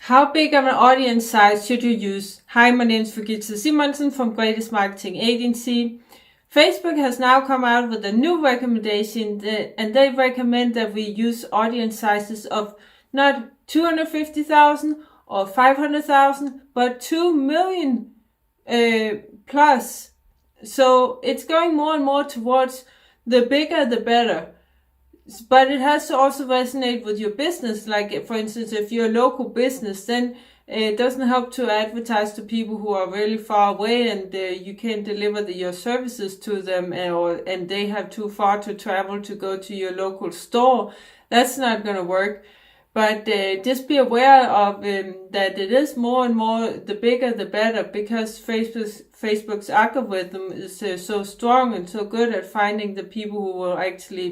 How big of an audience size should you use? Hi, my name is Regitze from Greatest Marketing Agency. Facebook has now come out with a new recommendation and they recommend that we use audience sizes of not 250,000 or 500,000, but 2 million plus. So it's going more and more towards the bigger the better. But it has to also resonate with your business. Like, for instance, if you're a local business, then it doesn't help to advertise to people who are really far away and you can't deliver your services to them, and they have too far to travel to go to your local store. That's not going to work. But just be aware of that it is more and more the bigger the better, because Facebook's algorithm is so strong and so good at finding the people who will actually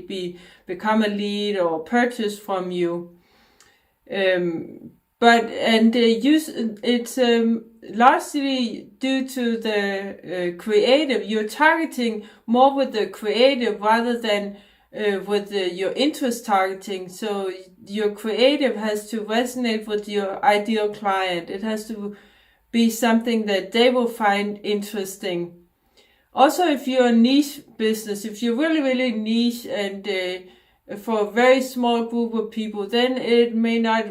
become a lead or purchase from you. It's largely due to the creative. You're targeting more with the creative rather than with your interest targeting. So your creative has to resonate with your ideal client. It has to be something that they will find interesting. Also, if you're a niche business, if you're really, really niche and for a very small group of people, then it may not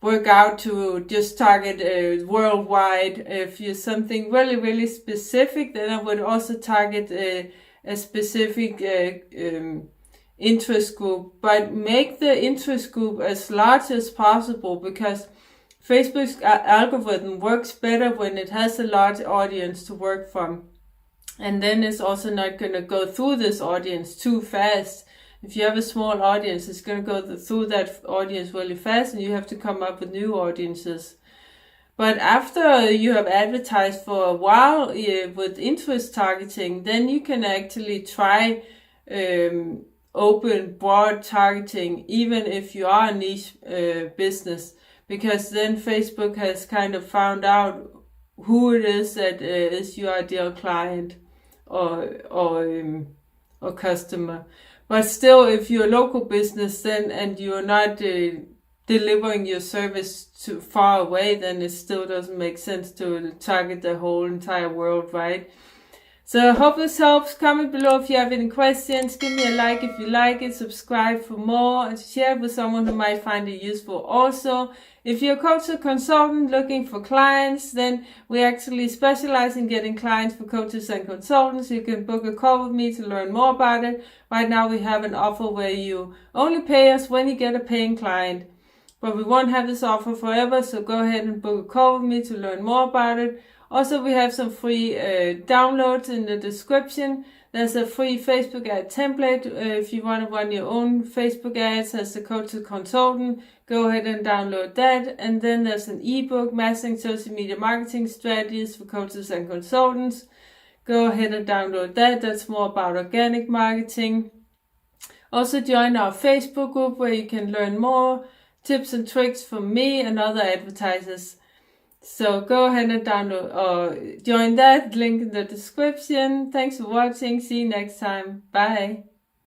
work out to just target worldwide. If you're something really, really specific, then I would also target a specific interest group, but make the interest group as large as possible, because Facebook's algorithm works better when it has a large audience to work from. And then it's also not going to go through this audience too fast. If you have a small audience, it's going to go through that audience really fast, and you have to come up with new audiences. But after you have advertised for a while with interest targeting, then you can actually try open, broad targeting, even if you are a niche business, because then Facebook has kind of found out who it is that is your ideal client or customer. But still, if you're a local business then and you're not delivering your service too far away, then it still doesn't make sense to target the whole entire world, right? So I hope this helps. Comment below if you have any questions. Give me a like if you like it. Subscribe for more and share it with someone who might find it useful also. If you're a coach or consultant looking for clients, then we actually specialize in getting clients for coaches and consultants. You can book a call with me to learn more about it. Right now we have an offer where you only pay us when you get a paying client. But we won't have this offer forever, so go ahead and book a call with me to learn more about it. Also, we have some free downloads in the description. There's a free Facebook ad template if you want to run your own Facebook ads as a coach or consultant. Go ahead and download that. And then there's an ebook, Mastering Social Media Marketing Strategies for Coaches and Consultants. Go ahead and download that. That's more about organic marketing. Also, join our Facebook group where you can learn more tips and tricks from me and other advertisers. So go ahead and download or join that, link in the description. Thanks for watching. See you next time. Bye.